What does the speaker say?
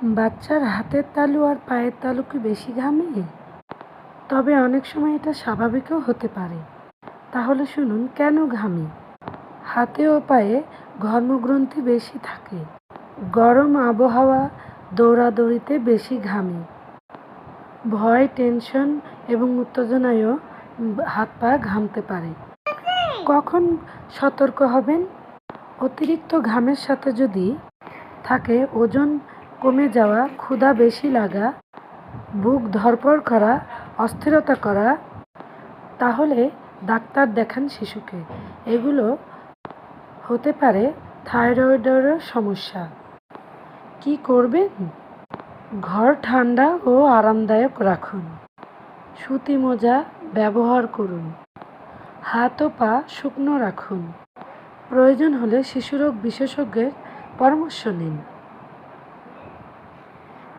বাচ্চার হাতের তালু আর পায়ের তালু কি বেশি ঘামে? তবে অনেক সময় এটা স্বাভাবিকও হতে পারে। তাহলে শুনুন কেন ঘামি। হাতে ও পায়ে ঘর্মগ্রন্থি বেশি থাকে। গরম আবহাওয়া, দৌড়াদৌড়িতে বেশি ঘামি। ভয়, টেনশন এবং উত্তেজনায়ও হাত পা ঘামতে পারে। কখন সতর্ক হবেন? অতিরিক্ত ঘামের সাথে যদি থাকে ওজন কমে যাওয়া, ক্ষুধা বেশি লাগা, বুক ধড়ফড় করা, অস্থিরতা করা, তাহলে ডাক্তার দেখান শিশুকে। এগুলো হতে পারে থাইরয়েডের সমস্যা। কি করবেন? ঘর ঠান্ডা ও আরামদায়ক রাখুন। সুতি মোজা ব্যবহার করুন। হাত ও পা শুকনো রাখুন। প্রয়োজন হলে শিশুরোগ বিশেষজ্ঞের পরামর্শ নিন।